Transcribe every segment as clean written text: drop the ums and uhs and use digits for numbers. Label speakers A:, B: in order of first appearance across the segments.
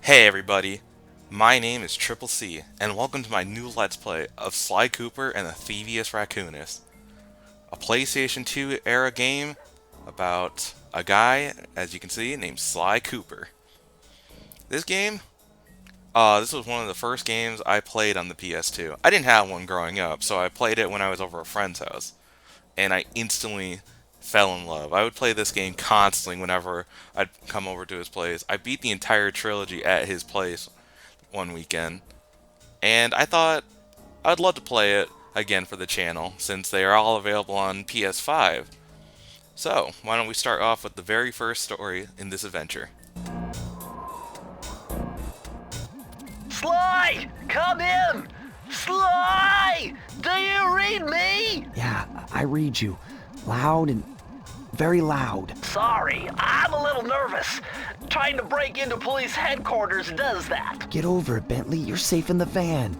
A: Hey everybody, my name is Triple C, and welcome to my new Let's Play of Sly Cooper and the Thievius Raccoonus, a PlayStation 2 era game about a guy, as you can see, named Sly Cooper. This game, this was one of the first games I played on the PS2. I didn't have one growing up, so I played it when I was over a friend's house, and I instantly fell in love. I would play this game constantly whenever I'd come over to his place. I beat the entire trilogy at his place one weekend, and I thought I'd love to play it again for the channel since they are all available on PS5. So, why don't we start off with the very first story in this adventure.
B: Sly! Come in! Sly! Do you read me?
C: Yeah, I read you. Loud and very loud.
B: Sorry, I'm a little nervous. Trying to break into police headquarters does that.
C: Get over it, Bentley. You're safe in the van.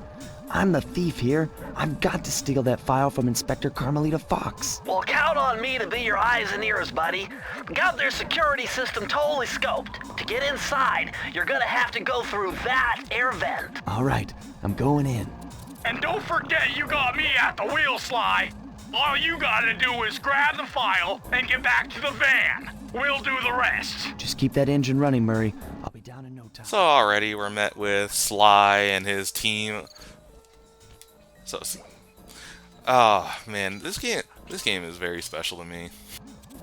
C: I'm the thief here. I've got to steal that file from Inspector Carmelita Fox.
B: Well, count on me to be your eyes and ears, buddy. Got their security system totally scoped. To get inside, you're gonna have to go through that air vent.
C: All right, I'm going in.
D: And don't forget you got me at the wheel, Sly. All you gotta do is grab the file and get back to the van. We'll do the rest.
C: Just keep that engine running, Murray. I'll be down in no time.
A: So already we're met with Sly and his team. Oh man, this game is very special to me.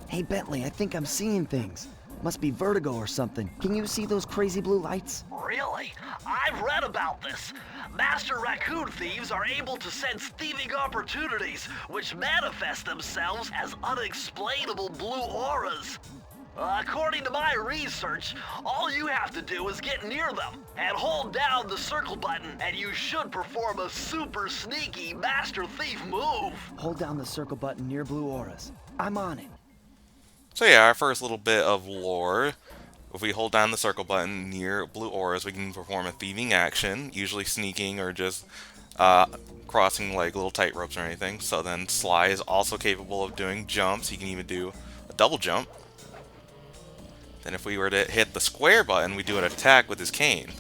C: Hey, Bentley, I think I'm seeing things. Must be vertigo or something. Can you see those crazy blue lights?
B: Really? I've read about this. Master raccoon thieves are able to sense thieving opportunities, which manifest themselves as unexplainable blue auras. According to my research, all you have to do is get near them and hold down the circle button, and you should perform a super sneaky master thief move.
C: Hold down the circle button near blue auras. I'm on it.
A: So yeah, our first little bit of lore. If we hold down the circle button near blue auras, we can perform a thieving action, usually sneaking or just crossing like little tight ropes or anything. So then Sly is also capable of doing jumps. He can even do a double jump. Then if we were to hit the square button, we do an attack with his cane.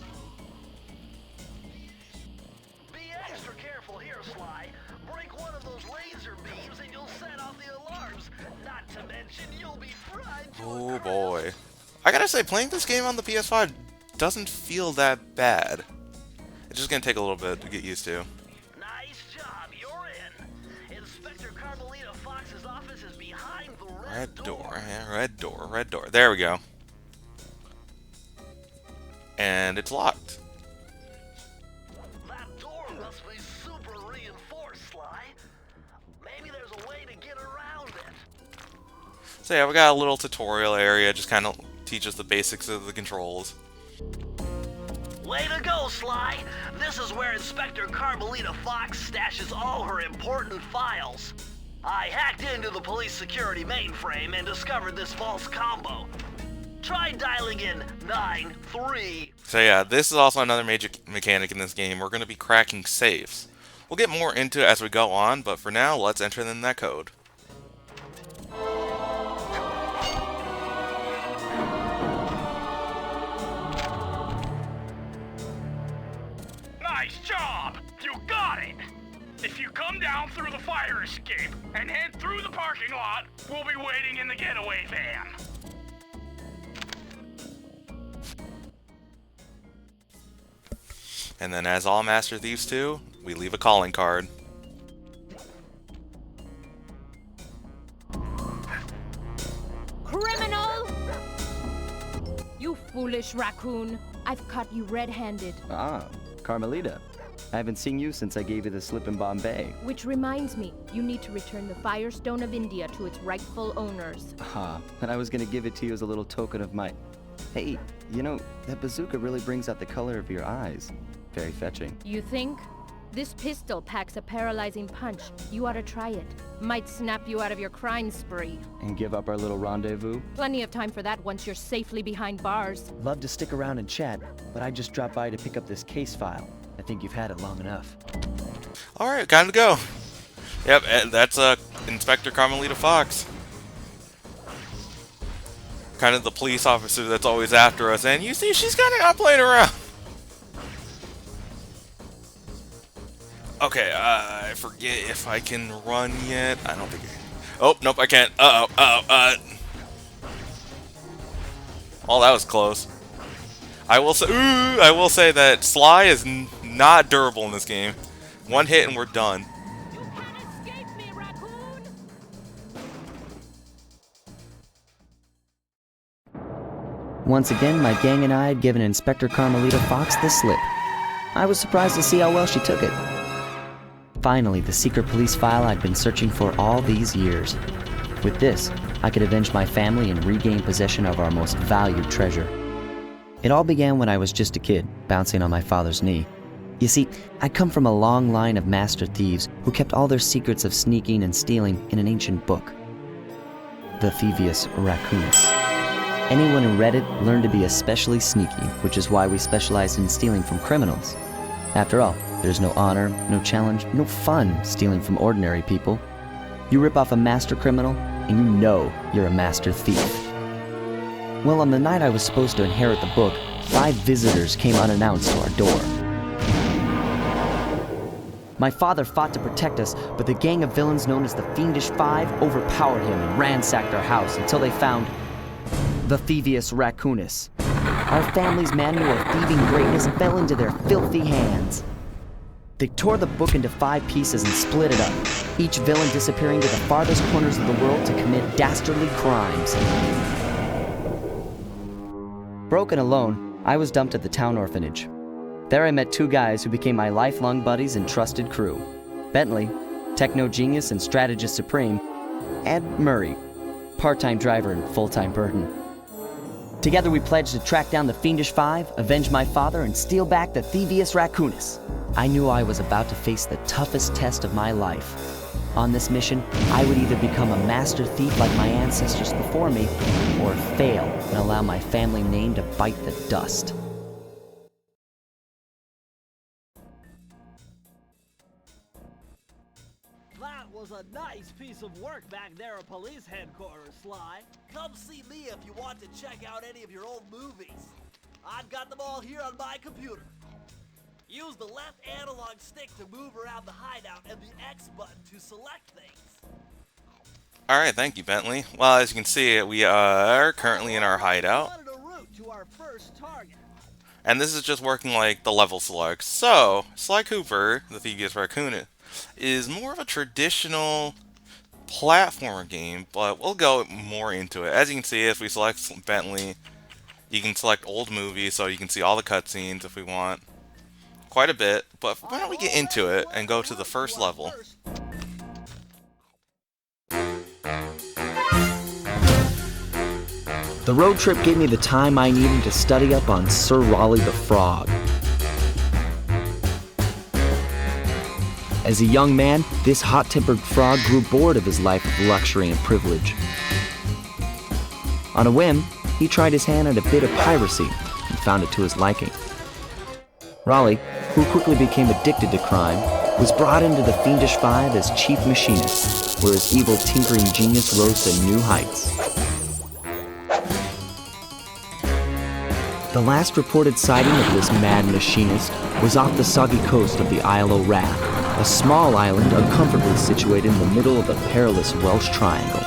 B: Be extra careful here, Sly. Break one of those laser beams and you'll set off the alarms. Not to mention you'll be fried to
A: Oh
B: a
A: boy.
B: crisp.
A: I gotta say, playing this game on the PS5 doesn't feel that bad. It's just gonna take a little bit to get used to.
B: Nice job, you're in. Inspector Carmelita Fox's office is behind the
A: Red door, yeah, red door. There we go. And it's locked.
B: That door must be super reinforced, Sly. Maybe there's a way to get around it.
A: So yeah, we got a little tutorial area, just kind of teach us the basics of the controls.
B: Way to go, Sly! This is where Inspector Carmelita Fox stashes all her important files. I hacked into the police security mainframe and discovered this false combo. Try dialing in 93.
A: So yeah, this is also another major mechanic in this game. We're going to be cracking safes. We'll get more into it as we go on, but for now, let's enter in that code.
D: Nice job! You got it! If you come down through the fire escape and head through the parking lot, we'll be waiting in the getaway van.
A: And then as all Master Thieves do, we leave a calling card.
E: Criminal! You foolish raccoon. I've caught you red-handed.
F: Ah, Carmelita. I haven't seen you since I gave you the slip in Bombay.
E: Which reminds me, you need to return the Firestone of India to its rightful owners.
F: Ah, and I was gonna give it to you as a little token of my... Hey, you know, that bazooka really brings out the color of your eyes. Very fetching.
E: You think? This pistol packs a paralyzing punch. You ought to try it. Might snap you out of your crime spree.
F: And give up our little rendezvous?
E: Plenty of time for that once you're safely behind bars.
C: Love to stick around and chat, but I just dropped by to pick up this case file. I think you've had it long enough.
A: Alright, time to go. Yep, and that's Inspector Carmelita Fox. kind of the police officer that's always after us, and you see she's kind of not playing around. Okay, I forget if I can run yet. I don't think I can. Oh, nope, I can't. Oh, that was close. I will say that Sly is not durable in this game. One hit and we're done.
E: You can't escape me, Raccoon!
C: Once again, my gang and I had given Inspector Carmelita Fox the slip. I was surprised to see how well she took it. Finally, the secret police file I'd been searching for all these years. With this, I could avenge my family and regain possession of our most valued treasure. It all began when I was just a kid, bouncing on my father's knee. You see, I come from a long line of master thieves who kept all their secrets of sneaking and stealing in an ancient book. The Thievius Raccoonus. Anyone who read it learned to be especially sneaky, which is why we specialize in stealing from criminals. After all, there's no honor, no challenge, no fun stealing from ordinary people. You rip off a master criminal, and you know you're a master thief. Well, on the night I was supposed to inherit the book, 5 visitors came unannounced to our door. My father fought to protect us, but the gang of villains known as the Fiendish Five overpowered him and ransacked our house until they found the Thievius Raccoonus. Our family's manual of thieving greatness fell into their filthy hands. They tore the book into 5 pieces and split it up, each villain disappearing to the farthest corners of the world to commit dastardly crimes. Broken alone, I was dumped at the town orphanage. There I met 2 guys who became my lifelong buddies and trusted crew. Bentley, techno genius and strategist supreme, and Murray, part-time driver and full-time burden. Together we pledged to track down the Fiendish Five, avenge my father, and steal back the Thievius Raccoonus. I knew I was about to face the toughest test of my life. On this mission, I would either become a master thief like my ancestors before me, or fail and allow my family name to bite the dust.
B: That was a nice piece of work back there at police headquarters, Sly. Come see me if you want to check out any of your old movies. I've got them all here on my computer. Use the left analog stick to move around the hideout and the X button to select things.
A: Alright, thank you, Bentley. Well, as you can see, we are currently in our hideout.
B: Wanted a route to our first target.
A: And this is just working like the level select. So, Sly Cooper, the Thievius Raccoon, is more of a traditional platformer game, but we'll go more into it. As you can see, if we select Bentley, you can select old movies, so you can see all the cutscenes if we want. Quite a bit, but why don't we get into it and go to the first level.
C: The road trip gave me the time I needed to study up on Sir Raleigh the Frog. As a young man, this hot-tempered frog grew bored of his life of luxury and privilege. On a whim, he tried his hand at a bit of piracy and found it to his liking. Raleigh, who quickly became addicted to crime, was brought into the Fiendish Five as chief machinist, where his evil tinkering genius rose to new heights. The last reported sighting of this mad machinist was off the soggy coast of the Isle o' Wrath, a small island uncomfortably situated in the middle of the perilous Welsh Triangle.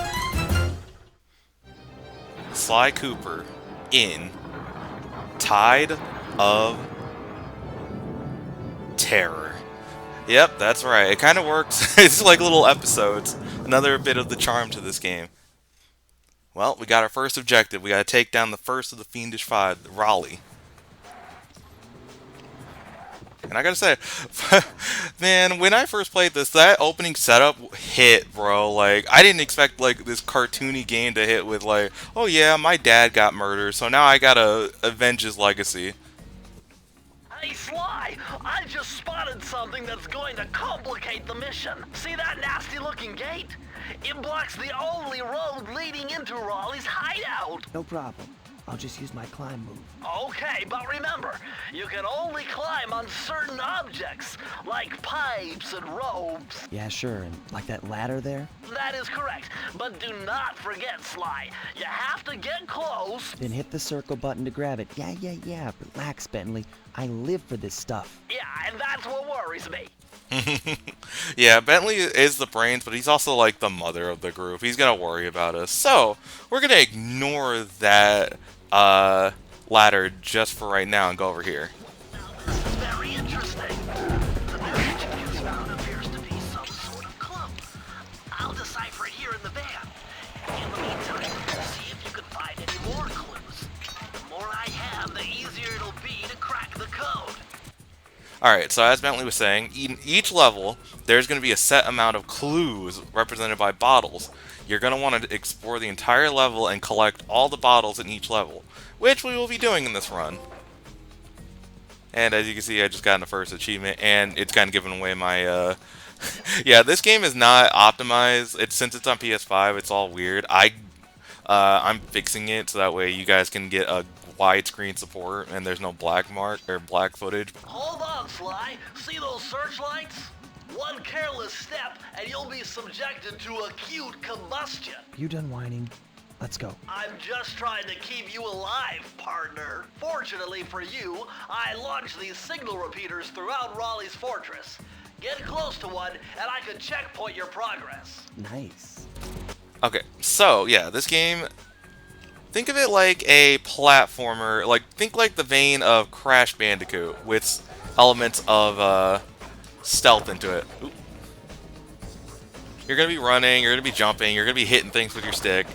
A: Sly Cooper in Tide of Terror. Yep, that's right. It kind of works. It's like little episodes. Another bit of the charm to this game. Well, we got our first objective. We got to take down the first of the Fiendish Five, Raleigh. And I gotta say, man, when I first played this, that opening setup hit, bro. Like, I didn't expect, like, this cartoony game to hit with, like, oh yeah, my dad got murdered, so now I gotta avenge his legacy.
B: Hey, Sly, I just spotted something that's going to complicate the mission. See that nasty-looking gate? It blocks the only road leading into Raleigh's hideout.
C: No problem.
F: I'll just use my climb move.
B: Okay, but remember, you can only climb on certain objects, like pipes and ropes.
F: Yeah, sure, and like that ladder there?
B: That is correct, but do not forget, Sly. You have to get close.
F: Then hit the circle button to grab it. Yeah. Relax, Bentley. I live for this stuff.
B: Yeah, and that's what worries me.
A: Yeah, Bentley is the brains, but he's also like the mother of the group. He's gonna worry about us. So, we're gonna ignore that ladder just for right now and go over here.
B: This is very interesting. The message you just found appears to be some sort of clue. I'll decipher it here in the van. In the meantime, see if you can find any more clues. The more I have, the easier it'll be to crack the code.
A: Alright, so as Bentley was saying, in each level, there's going to be a set amount of clues represented by bottles. You're going to want to explore the entire level and collect all the bottles in each level, which we will be doing in this run. And as you can see, I just got the first achievement, and it's kind of giving away my, yeah, this game is not optimized. Since it's on PS5, it's all weird. I'm fixing it so that way you guys can get a widescreen support and there's no black mark or black footage.
B: Hold on, Sly. See those searchlights? One careless step and you'll be subjected to acute combustion.
F: You done whining? Let's go.
B: I'm just trying to keep you alive, partner. Fortunately for you, I launched these signal repeaters throughout Raleigh's fortress. Get close to one and I can checkpoint your progress.
F: Nice.
A: Okay, so yeah, this game, think of it like a platformer, think like the vein of Crash Bandicoot with elements of stealth into it. Oop. You're going to be running, you're going to be jumping, you're going to be hitting things with your stick,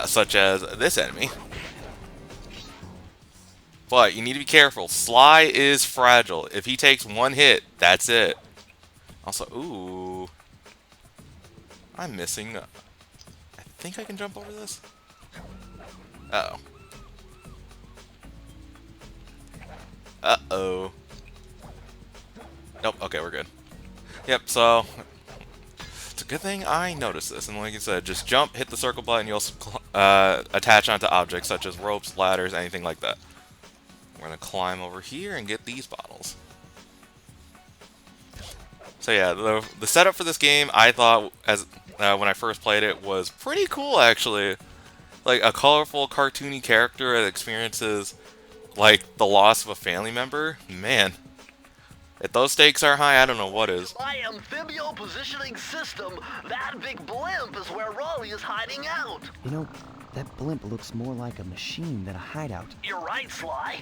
A: such as this enemy. But you need to be careful. Sly is fragile. If he takes one hit, that's it. Also, ooh, I'm missing. I think I can jump over this. Uh-oh. Uh-oh. Nope, okay, we're good. Yep, so it's a good thing I noticed this. And like I said, just jump, hit the circle button, you'll attach onto objects such as ropes, ladders, anything like that. We're going to climb over here and get these bottles. So yeah, the setup for this game, I thought, when I first played it, was pretty cool, actually. Like, a colorful, cartoony character that experiences, like, the loss of a family member. Man, if those stakes are high, I don't know what is.
B: My amphibio positioning system, that big blimp is where Raleigh is hiding out.
F: You know, that blimp looks more like a machine than a hideout.
B: You're right, Sly.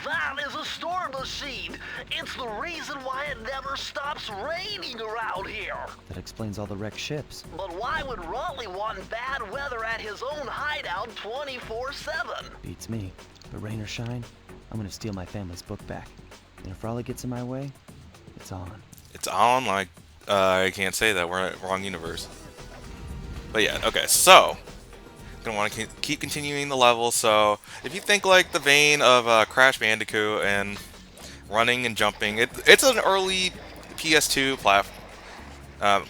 B: That is a storm machine. It's the reason why it never stops raining around here.
F: That explains all the wrecked ships.
B: But why would Raleigh want bad weather at his own hideout 24/7?
F: Beats me. But rain or shine, I'm gonna steal my family's book back. And if Raleigh gets in my way, it's on.
A: It's on, like, I can't say that. We're in the wrong universe. But yeah, okay, so gonna want to keep continuing the level. So if you think like the vein of Crash Bandicoot and running and jumping, it's an early PS2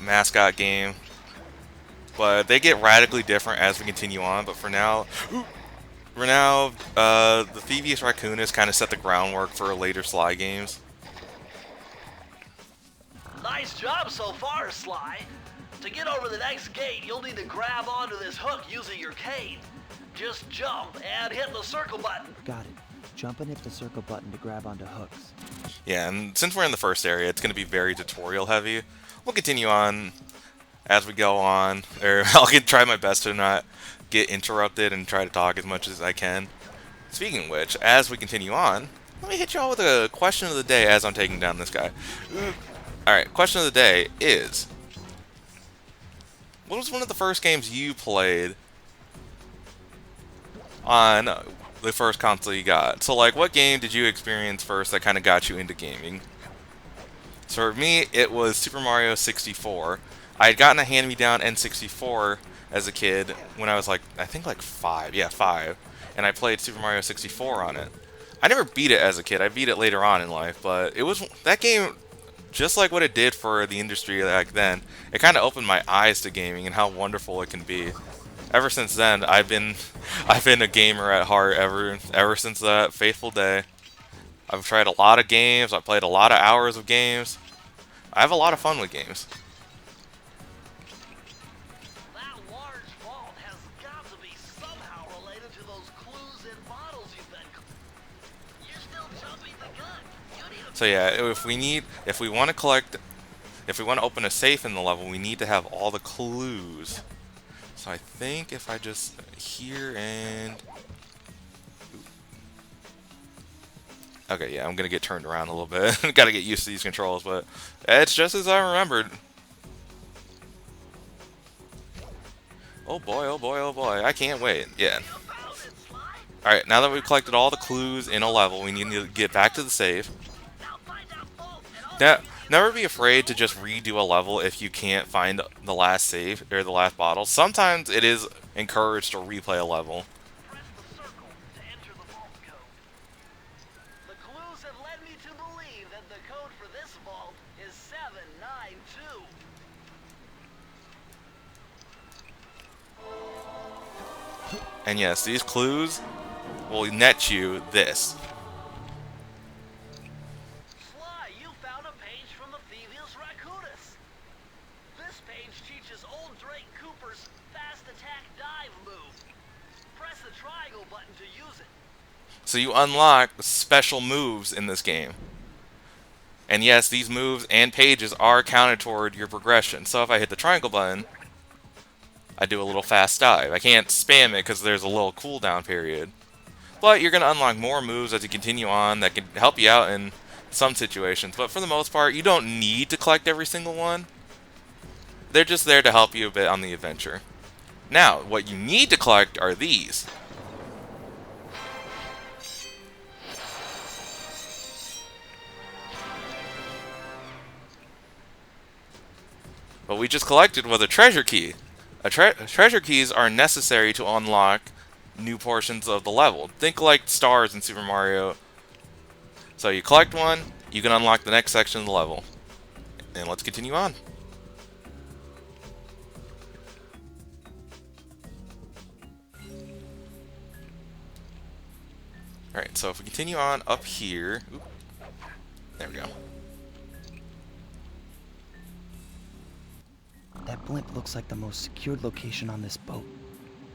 A: mascot game, but they get radically different as we continue on. But for now, the Thievius Raccoonus kind of set the groundwork for later Sly games.
B: Nice job so far, Sly. To get over the next gate, you'll need to grab onto this hook using your cane. Just jump and hit the circle button.
F: Got it. Jump and hit the circle button to grab onto hooks.
A: Yeah, and since we're in the first area, it's going to be very tutorial heavy. We'll continue on as we go on, or I'll try my best to not get interrupted and try to talk as much as I can. Speaking of which, as we continue on, let me hit you all with a question of the day as I'm taking down this guy. Alright, question of the day is, what was one of the first games you played on the first console you got? So, like, what game did you experience first that kind of got you into gaming? So, for me, it was Super Mario 64. I had gotten a hand-me-down N64 as a kid when I was, like, I think, like, 5. Yeah, 5. And I played Super Mario 64 on it. I never beat it as a kid. I beat it later on in life, but it was that game, just like what it did for the industry back then, it kind of opened my eyes to gaming and how wonderful it can be. Ever since then, I've been a gamer at heart ever since that fateful day. I've tried a lot of games. I've played a lot of hours of games. I have a lot of fun with games.
B: That large vault has got to be somehow related to those clues and bottles you've been. You're still jumping the gun. You need a
A: So yeah, if we want to open a safe in the level, we need to have all the clues. So I think if I just here and okay, yeah, I'm gonna get turned around a little bit. Gotta get used to these controls, but it's just as I remembered. Oh boy, oh boy, oh boy, I can't wait. Yeah.
B: found it, Sly.
A: Alright, now that we've collected all the clues in a level, we need to get back to the save.
B: Now find that vault and all
A: Now, never be afraid to just redo a level if you can't find the last save, or the last bottle. Sometimes it is encouraged to replay a level.
B: press the circle to enter the vault code. The clues have led me to believe that the code for this vault is 792.
A: And yes, these clues will net you this.
B: Sly, you found a page from the Thievius Raccoonus. This page teaches old Drake Cooper's fast attack dive move. Press the triangle button to use it.
A: So you unlock special moves in this game. And yes, these moves and pages are counted toward your progression. So if I hit the triangle button, I do a little fast dive. I can't spam it because there's a little cooldown period. But you're going to unlock more moves as you continue on that can help you out in some situations. But for the most part, you don't need to collect every single one. They're just there to help you a bit on the adventure. Now, what you need to collect are these. What we just collected was a treasure key. Treasure keys are necessary to unlock new portions of the level. Think like stars in Super Mario. So you collect one, you can unlock the next section of the level. And let's continue on. Alright, so if we continue on up here... Oop, there we go.
F: That blimp looks like the most secured location on this boat.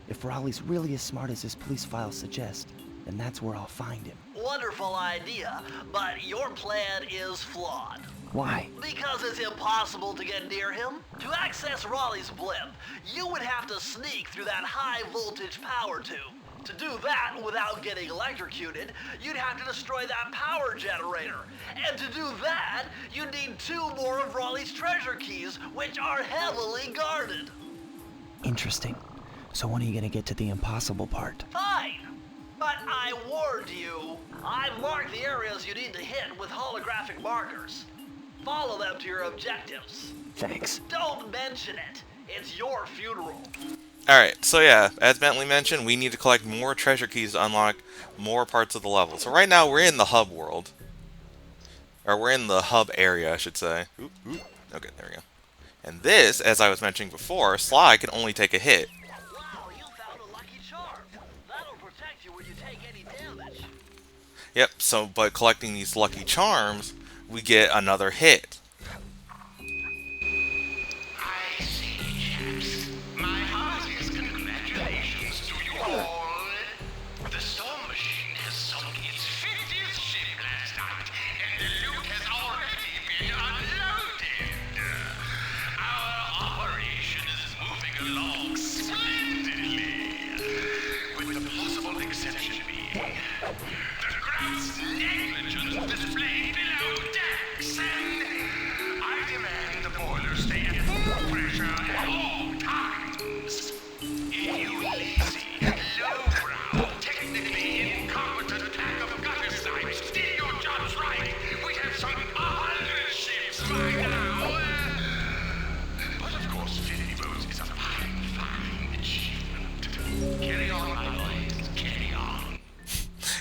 F: If Raleigh's really as smart as his police files suggest, then that's where I'll find him.
B: Wonderful idea, but your plan is flawed.
F: Why?
B: Because it's impossible to get near him. To access Raleigh's blimp, you would have to sneak through that high voltage power tube. To do that without getting electrocuted, you'd have to destroy that power generator. And to do that, you need 2 more of Raleigh's treasure keys, which are heavily guarded.
F: Interesting. So when are you gonna get to the impossible part?
B: Fine, but I warned you. I've marked the areas you need to hit with holographic markers. Follow them to your objectives.
F: Thanks.
B: Don't mention it. It's your funeral.
A: Alright, so yeah, as Bentley mentioned, we need to collect more treasure keys to unlock more parts of the level. So right now we're in the hub world. Or we're in the hub area, I should say. Oop, oop. Okay, there we go. And this, as I was mentioning before, Sly can only take a hit.
B: Wow, you found a lucky charm. That'll protect you when you take any damage.
A: Yep, so by collecting these lucky charms, we get another hit.
D: I see, chaps. My heartiest congratulations to you all. The storm machine has sunk its 50th ship last night, and the loot has already been unloaded. Our operation is moving along splendidly, with the possible exception being the gross negligence displayed below decks, and I demand the boilers stay at full pressure at all times. You lazy, lowbrow, technically incompetent pack of gutter snipes, did your jobs right, we'd have sunk 100 ships by now. But of course, 50 boats is a fine, fine achievement. Carry on, my boys, carry on.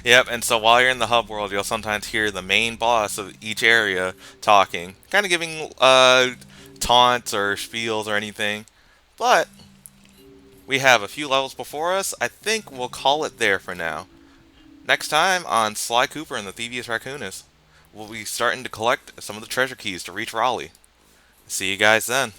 A: Yep, and so while you're in the hub world, you'll sometimes hear the main boss of each area talking. Kind of giving taunts or spiels or anything. But We have a few levels before us. I think we'll call it there for now. Next time on Sly Cooper and the Thievius Raccoonus, we'll be starting to collect some of the treasure keys to reach Raleigh. See you guys then.